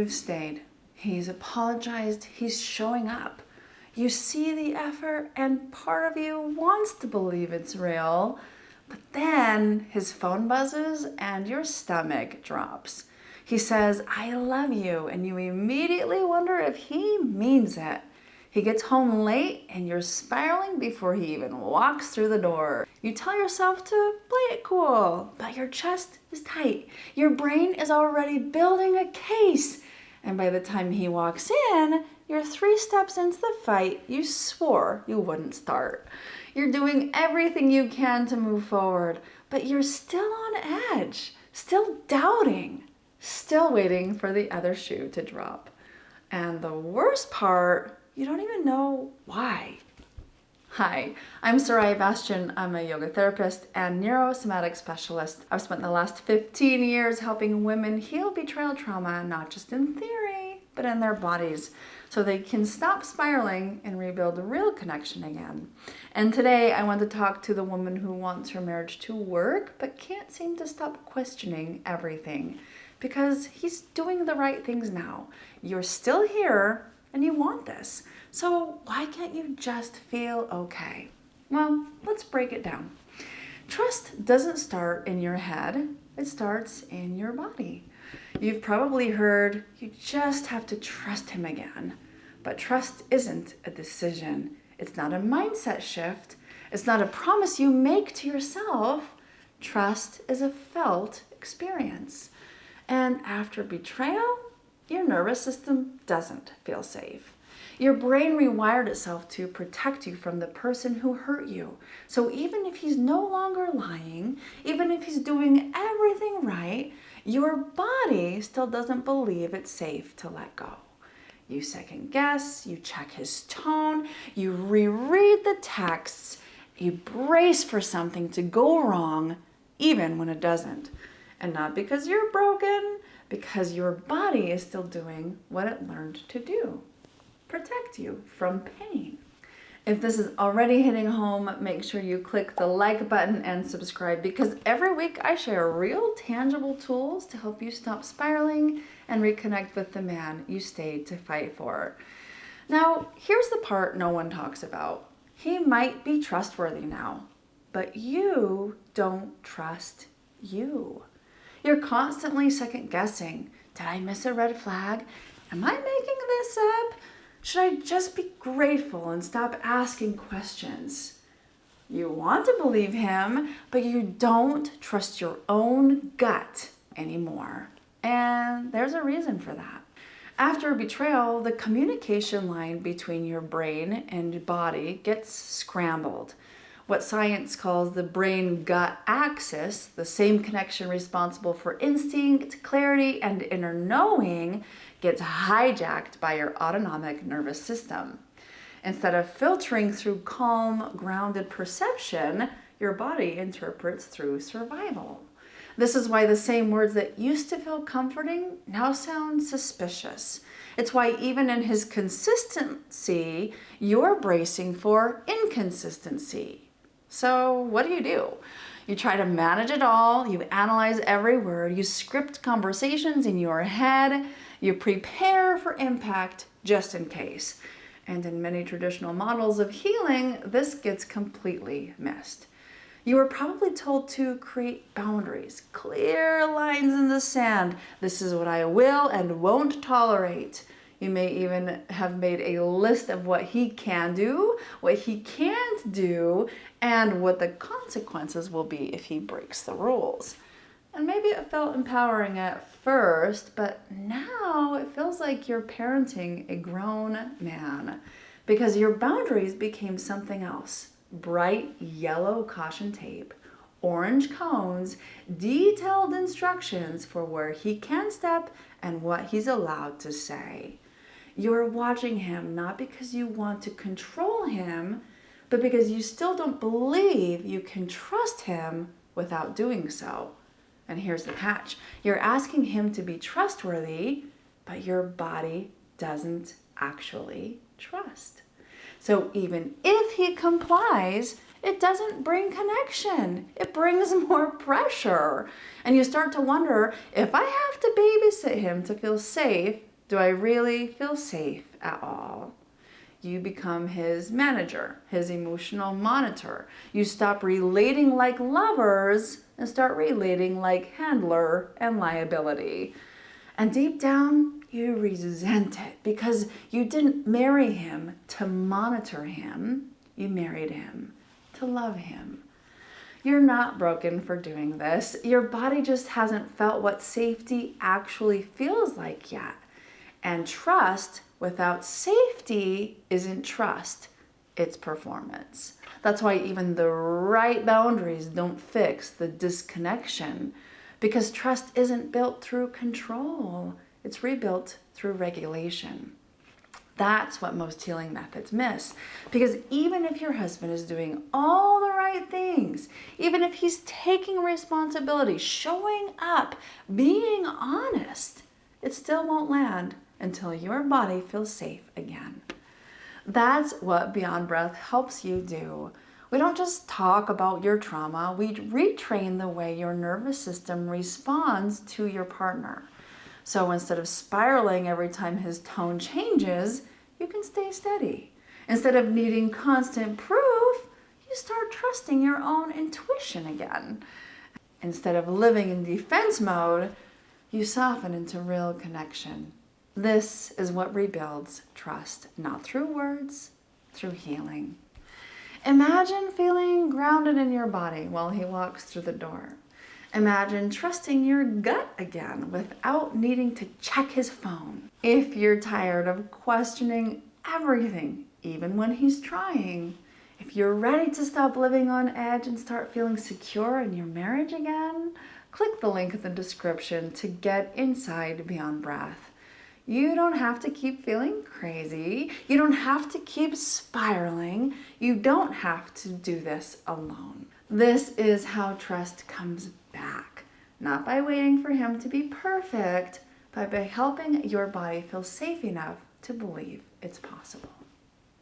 You've stayed. He's apologized. He's showing up. You see the effort, and part of you wants to believe it's real, but then his phone buzzes and your stomach drops. He says, "I love you," and you immediately wonder if he means it. He gets home late and you're spiraling before he even walks through the door. You tell yourself to play it cool, but your chest is tight. Your brain is already building a case. And by the time he walks in, you're 3 steps into the fight you swore you wouldn't start. You're doing everything you can to move forward, but you're still on edge, still doubting, still waiting for the other shoe to drop. And the worst part, you don't even know why. Hi, I'm Sariah Bastian. I'm a yoga therapist and neurosomatic specialist. I've spent the last 15 years helping women heal betrayal trauma, not just in theory, but in their bodies, so they can stop spiraling and rebuild a real connection again. And today I want to talk to the woman who wants her marriage to work, but can't seem to stop questioning everything, because he's doing the right things now. You're still here, and you want this. So why can't you just feel okay? Well, let's break it down. Trust doesn't start in your head, it starts in your body. You've probably heard you just have to trust him again. But trust isn't a decision. It's not a mindset shift. It's not a promise you make to yourself. Trust is a felt experience. And after betrayal, your nervous system doesn't feel safe. Your brain rewired itself to protect you from the person who hurt you. So even if he's no longer lying, even if he's doing everything right, your body still doesn't believe it's safe to let go. You second guess, you check his tone, you reread the texts, you brace for something to go wrong, even when it doesn't. And not because you're broken, because your body is still doing what it learned to do. Protect you from pain. If this is already hitting home, make sure you click the like button and subscribe, because every week I share real tangible tools to help you stop spiraling and reconnect with the man you stayed to fight for. Now, here's the part no one talks about. He might be trustworthy now, but you don't trust you. You're constantly second guessing. Did I miss a red flag? Am I making this up? Should I just be grateful and stop asking questions? You want to believe him, but you don't trust your own gut anymore. And there's a reason for that. After a betrayal, the communication line between your brain and body gets scrambled. What science calls the brain-gut axis, the same connection responsible for instinct, clarity, and inner knowing, gets hijacked by your autonomic nervous system. Instead of filtering through calm, grounded perception, your body interprets through survival. This is why the same words that used to feel comforting now sound suspicious. It's why even in his consistency, you're bracing for inconsistency. So what do? You try to manage it all, you analyze every word, you script conversations in your head, you prepare for impact just in case. And in many traditional models of healing, this gets completely missed. You were probably told to create boundaries, clear lines in the sand. This is what I will and won't tolerate. You may even have made a list of what he can do, what he can't do, and what the consequences will be if he breaks the rules. And maybe it felt empowering at first, but now it feels like you're parenting a grown man, because your boundaries became something else. Bright yellow caution tape, orange cones, detailed instructions for where he can step and what he's allowed to say. You're watching him not because you want to control him, but because you still don't believe you can trust him without doing so. And here's the catch. You're asking him to be trustworthy, but your body doesn't actually trust. So even if he complies, it doesn't bring connection. It brings more pressure. And you start to wonder, if I have to babysit him to feel safe, Do I really feel safe at all? You become his manager, his emotional monitor. You stop relating like lovers and start relating like handler and liability. And deep down, you resent it because you didn't marry him to monitor him. You married him to love him. You're not broken for doing this. Your body just hasn't felt what safety actually feels like yet. And trust without safety isn't trust, it's performance. That's why even the right boundaries don't fix the disconnection, because trust isn't built through control, it's rebuilt through regulation. That's what most healing methods miss. Because even if your husband is doing all the right things, even if he's taking responsibility, showing up, being honest, it still won't land until your body feels safe again. That's what Beyond Breath helps you do. We don't just talk about your trauma, we retrain the way your nervous system responds to your partner. So instead of spiraling every time his tone changes, you can stay steady. Instead of needing constant proof, you start trusting your own intuition again. Instead of living in defense mode, you soften into real connection. This is what rebuilds trust, not through words, through healing. Imagine feeling grounded in your body while he walks through the door. Imagine trusting your gut again without needing to check his phone. If you're tired of questioning everything, even when he's trying, if you're ready to stop living on edge and start feeling secure in your marriage again, click the link in the description to get inside Beyond Breath. You don't have to keep feeling crazy. You don't have to keep spiraling. You don't have to do this alone. This is how trust comes back, not by waiting for him to be perfect, but by helping your body feel safe enough to believe it's possible.